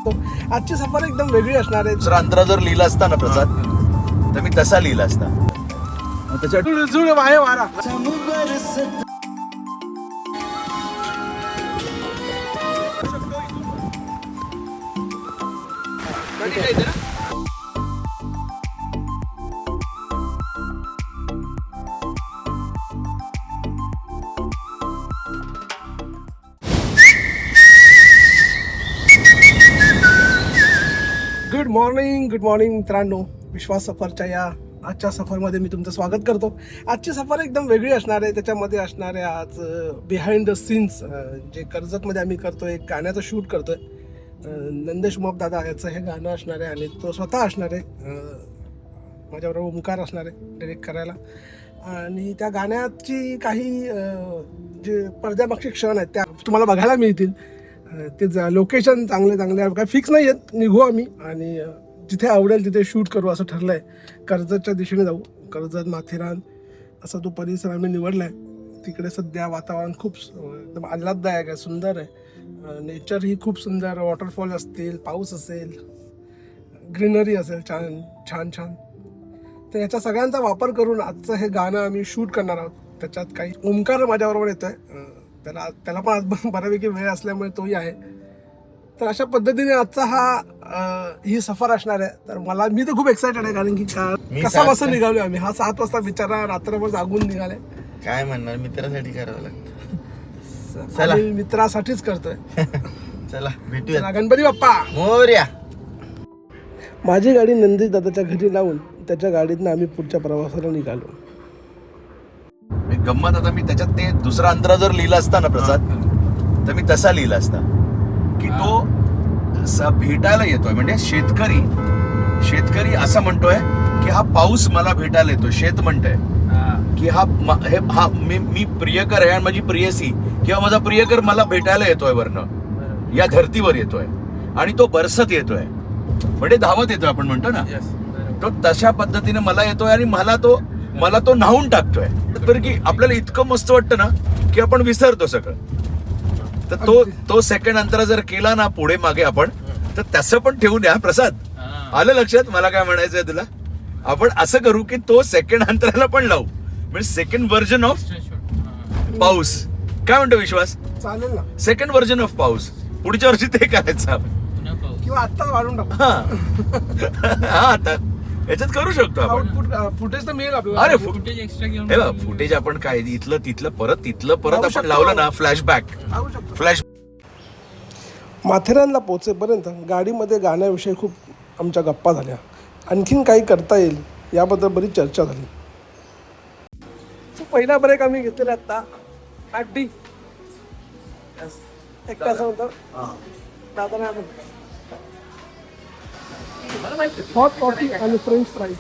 आजची सफर एकदम वेगळी असणार आहे. दुसरा अंतरा जर लिहिला असता ना प्रसाद, तर मी तसा लिहिला असता. त्याच्या जुळ वाहे वारा. गुड मॉर्निंग मित्रांनो. विश्वास सफरच्या या आजच्या सफरमध्ये मी तुमचं स्वागत करतो. आजची सफर एकदम वेगळी असणार आहे. त्याच्यामध्ये असणार आहे आज बिहाइंड द सीन्स, जे कर्जतमध्ये आम्ही करतोय, एक गाण्याचं शूट करतोय. नंदेश उमाप दादा याचं हे गाणं असणार आहे आणि तो स्वतः असणार आहे. माझ्याबरोबर ओमकार असणार आहे डायरेक्ट करायला. आणि त्या गाण्याची काही जे पडद्यामागचे क्षण आहेत त्या तुम्हाला बघायला मिळतील. ते लोकेशन चांगले काय फिक्स नाही आहेत. निघू आम्ही आणि जिथे आवडेल तिथे शूट करू असं ठरलं आहे. कर्जतच्या दिशेने जाऊ. कर्जत माथेरान असा तो परिसर आम्ही निवडला आहे. तिकडे सध्या वातावरण खूप एकदम आल्हाददायक आहे, सुंदर आहे. नेचर ही खूप सुंदर, वॉटरफॉल असतील, पाऊस असेल, ग्रीनरी असेल, छान. तर याच्या सगळ्यांचा वापर करून आजचं हे गाणं आम्ही शूट करणार आहोत. त्याच्यात काही ओमकार माझ्याबरोबर येतो आहे. त्याला पण आज बऱ्यापैकी वेळ असल्यामुळे तोही आहे. तर अशा पद्धतीने आजचा ही सफर असणार आहे. तर मी तर खूप एक्सायटेड आहे, कारण की कसा वाजता निघालोय आम्ही. हा 7 वाजता बिचारा रात्रभर जागून निघालाय. काय म्हणणार, मित्रासाठी करावं लागतं. चला, मित्रासाठीच करतोय. चला भेटूया. गणपती बाप्पा मोरया. माझी गाडी नंदेश दादाच्या घरी लावून त्याच्या गाडीतनं आम्ही पुढच्या प्रवासाला निघालो. गंमत, आता मी त्याच्यात ते दुसरा अंतरा जर लिहिला असता ना प्रसाद, तर मी तसा लिहिला असता की तो भेटायला येतोय. म्हणजे शेतकरी असं म्हणतोय की हा पाऊस मला भेटायला येतोय. शेत म्हणतोय की हा मी प्रियकर आहे आणि माझी प्रियसी किंवा माझा प्रियकर मला भेटायला येतोय वरनं, या धर्तीवर येतोय आणि तो बरसत येतोय, म्हणजे धावत येतोय आपण म्हणतो ना. तो तशा पद्धतीने मला येतोय आणि मला तो न्हावून टाकतोय. तर की आपल्याला इतकं मस्त वाटतं ना की आपण विसरतो सगळं. तर तो सेकंड अंतरा जर केला ना पुढे मागे आपण, तर तसं पण ठेवून द्या प्रसाद. आलं लक्षात मला काय म्हणायचंय तुला? आपण असं करू की तो सेकंड अंतराला पण लावू, म्हणजे सेकंड व्हर्जन ऑफ पाऊस. काय म्हणतो विश्वास? चालेल ना. सेकंड व्हर्जन ऑफ पाऊस. पुढच्या वर्षी ते करायचं आपण, किंवा आत्ता वाढून टाकू. हा आता याच्यात करू शकतो आपण. फुटेज तर मिळेल आपल्याला. अरे फुटेज आपण काय इथलं तिथलं परत आपण लावलं ना, फ्लॅशबॅक. माथेरानला पोहोचेपर्यंत गाडीमध्ये गाण्याविषयी खूप आमच्या गप्पा झाल्या. आणखीन काही करता येईल याबद्दल बरीच चर्चा झाली. पहिला ब्रेक आम्ही घेतलेला आता आठ एक तासानंतर दादा हॉट कॉफी आणि फ्रेंच फ्राईज.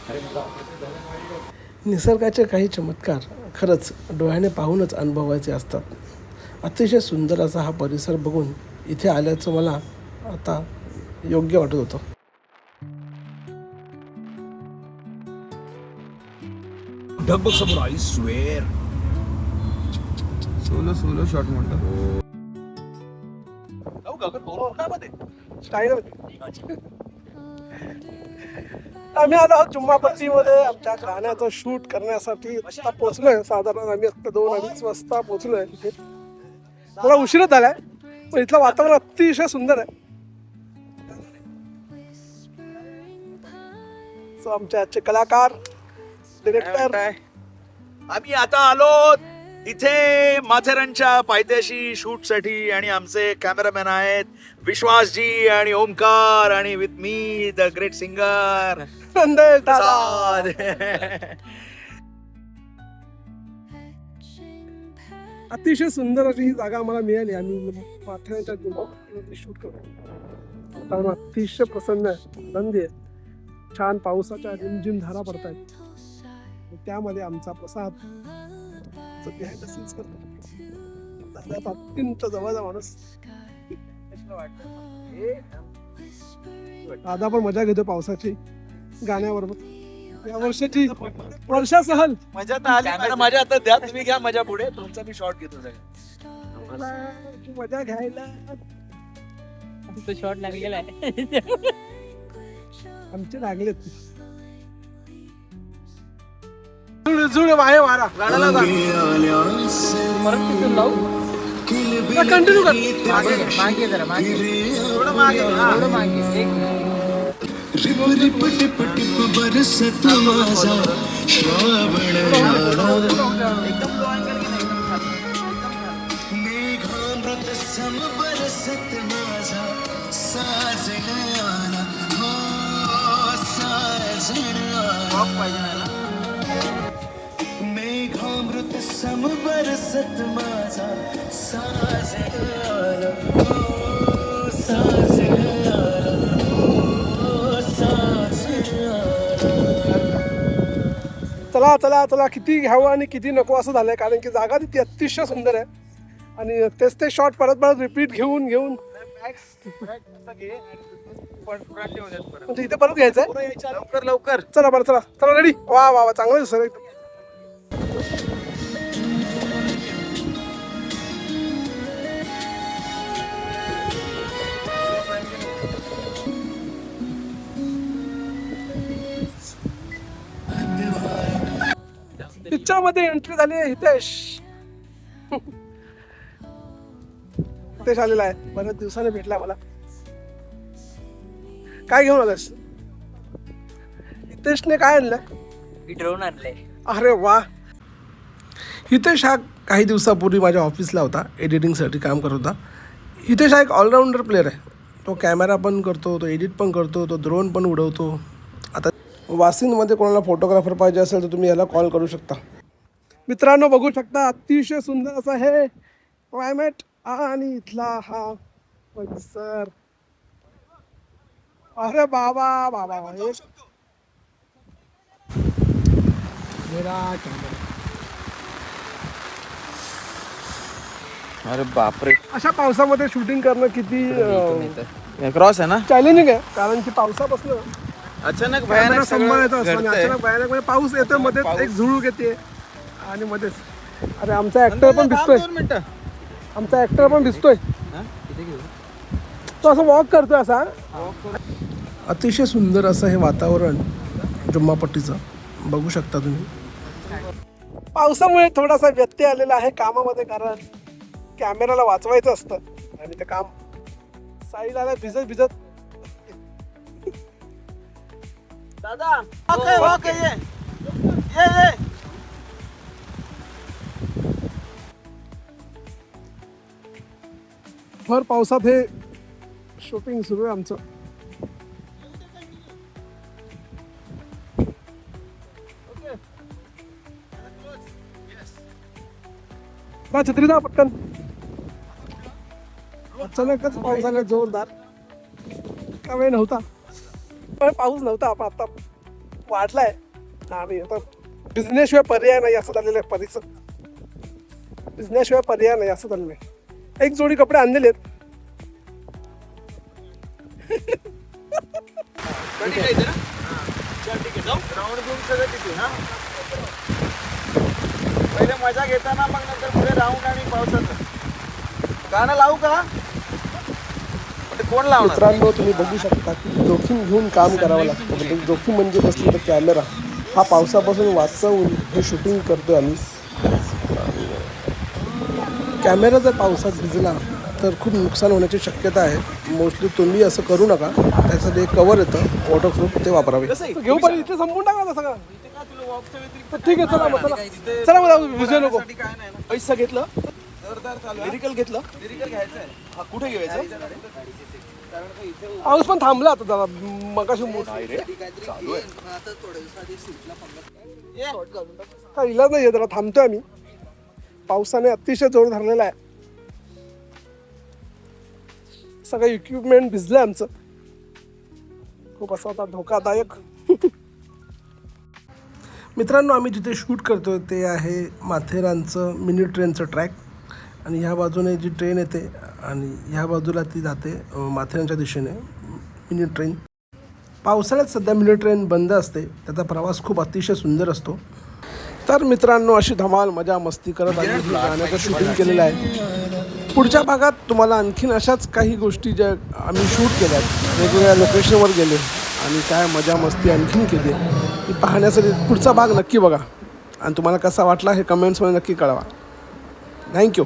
निसर्गाचे काही चमत्कार खरंच डोळ्याने पाहूनच अनुभवायचे असतात. अतिशय सुंदर असा हा परिसर बघून इथे आल्याचं मला आता योग्य वाटत होतं. ढग समोर, आय स्वेअर. सोलो शॉट म्हणतो. आम्ही आलो आहोत जुम्मापट्टीमध्ये आमच्या गाण्याचं शूट करण्यासाठी. आता पोहोचलोय, साधारण आम्ही आता 2-2:30 वाजता पोहोचलोय तिथे. थोडा उशीरच झालाय, पण इथलं वातावरण अतिशय सुंदर आहे. आमचे आजचे कलाकार, डिरेक्टर. आम्ही आता आलो इथे माथेरानच्या पायथ्याशी शूट साठी, आणि आमचे कॅमेरामॅन आहेत विश्वासजी आणि ओमकार, आणि with me the great singer Nandesh दादा. अतिशय सुंदर अशी ही जागा आम्हाला मिळाली. आम्ही माथेरानच्या शूट करतो. अतिशय प्रसन्न आहे, आनंदी आहे. छान पावसाच्या रिमझिम धारा पडतायत. त्यामध्ये आमचा प्रसाद अत्यंत जवळचा माणूस. दादा पण मजा घेतो पावसाची गाण्याबरोबर. या वर्षाची वर्षा सहल मजा तर आली. मजा आता द्या, तुम्ही घ्या मजा. पुढे तुमचा मी शॉट घेतो. मजा घ्यायला तो शॉट लागलेला आहे. आमचे लागलेत. जुळ वाहे वारा गाण्याला कंटिन्यू कर. मागे जरा मागे थोडं मागे थोडं मागे एक रिप रिप टिप टिप बरसत माझा श्रावण मेघामृत सम बरसत माझा साजण आला हो साजण आला मेघामृत सम बरसत माझा साजण आला हो साजण आला चला चला चला किती घ्यावं आणि किती नको असं झालंय, कारण की जागा ती अतिशय सुंदर आहे आणि तेच ते शॉट परत परत रिपीट घेऊन म्हणजे इथे परत घ्यायचंय. लवकर लवकर. चला बरं चला चला रेडी. वा वा वा चांगलं दिसत एकदम. पिक्चर मध्ये एंट्री झाली आहे हितेश. हितेश आलेला आहे, बऱ्याच दिवसाने भेटला मला. काय घेऊन आलास? हितेशने काय आणलं? ड्रोन आणलंय. अरे वा. हितेश हा काही दिवसापूर्वी माझ्या ऑफिसला होता, एडिटिंगसाठी काम करत होता. हितेश हा एक ऑलराऊंडर प्लेअर आहे. तो कॅमेरा पण करतो, तो एडिट पण करतो, तो ड्रोन पण उडवतो. आता वाशिंदमध्ये कोणाला फोटोग्राफर पाहिजे असेल तर तुम्ही याला कॉल करू शकता. मित्रांनो बघू शकता अतिशय सुंदर असं हे क्लायमेट आणि इथला हा परिसर. अरे बाबा बाबा अरे बापरे. अशा पावसामध्ये शूटिंग करणं किती क्रॉस आहे ना. चॅलेंजिंग आहे, कारण की पावसापासून अचानक कॅमेरा भयानक सांभाळायचा असतो आणि घडतंय. अचानक भयानक म्हणजे पाऊस येतो, मध्येच पाऊस. एक झुळूक येते आणि मध्येच. अरे आमचा ऍक्टर पण दिसतोय, 2 मिनिटं. आमचा ऍक्टर पण दिसतोय. तो असं वॉक करतोय असा. अतिशय सुंदर असं हे वातावरण जुम्मापट्टीचं बघू शकता तुम्ही. पावसामुळे थोडासा व्यत्यय आलेला आहे कामामध्ये, कारण कॅमेराला वाचवायचं असतं आणि ते काम साईड आला भिजत भिजत. दादा ओके ओके ये ये. भर पावसात हे शूटिंग सुरू आहे आमचं. बा छत्री दा पटकन. अचानकच पाऊस आला जोरदार. का वेळ नव्हता, पण पाऊस नव्हता, पण आता वाढलाय आणि आता बिझनेसशिवाय पर्याय नाही असं झालेलं आहे. बिझनेसशिवाय पर्याय नाही असं झालेलं आहे. एक जोडी कपडे आणलेले आहेत. राऊंड घेऊन सगळं तिथे हा. पहिले मजा घेताना मग नंतर पुढे राऊंड आणि पावसाचं गाणं लावू का? कोण लावणार? मित्रांनो तुम्ही बघू शकता की जोखीम घेऊन काम करावं लागतं. म्हणजे जोखीम म्हणजे कसली तर कॅमेरा हा पावसापासून वाचवून हे शूटिंग करतोय आम्ही. कॅमेरा जर पावसात भिजला तर खूप नुकसान होण्याची शक्यता आहे. मोस्टली तुम्ही असं करू नका. त्यासाठी एक कवर येतं वॉटरप्रूफ, ते वापरावे. घेऊ पण इथे संपून टाका सगळं. ठीक आहे चला मग चला चला मग भिजू नको. पैसा घेतलं, लिरिकल घेतलं, लिरिकल घ्यायचं आहे. हा कुठे घ्यायचं? पाऊस पण थांबला आता जरा मगाशी काय इलाज नाही, जरा थांबतोय आम्ही. पावसाने अतिशय जोर धरलेला आहे. सगळं इक्विपमेंट भिजलं आमचं. खूप असा होता धोकादायक. मित्रांनो आम्ही जिथे शूट करतोय ते आहे माथेरानचं मिनी ट्रेनचं ट्रॅक. आणि ह्या बाजूने जी ट्रेन येते आणि ह्या बाजूला ती जाते माथेरानच्या दिशेने मिनी ट्रेन. पावसाळ्यात सध्या मिनी ट्रेन बंद असते, त्याचा प्रवास खूप अतिशय सुंदर असतो. तर मित्रांनो अशी धमाल मजा मस्ती करत आम्ही गाण्याचं शूटिंग केलेलं आहे. पुढच्या भागात तुम्हाला आणखीन अशाच काही गोष्टी ज्या आम्ही शूट केल्यात, वेगवेगळ्या लोकेशनवर गेले आणि काय मजा मस्ती आणखीन केली ती पाहण्यासाठी पुढचा भाग नक्की बघा आणि तुम्हाला कसा वाटला हे कमेंट्समध्ये नक्की कळवा. थँक्यू.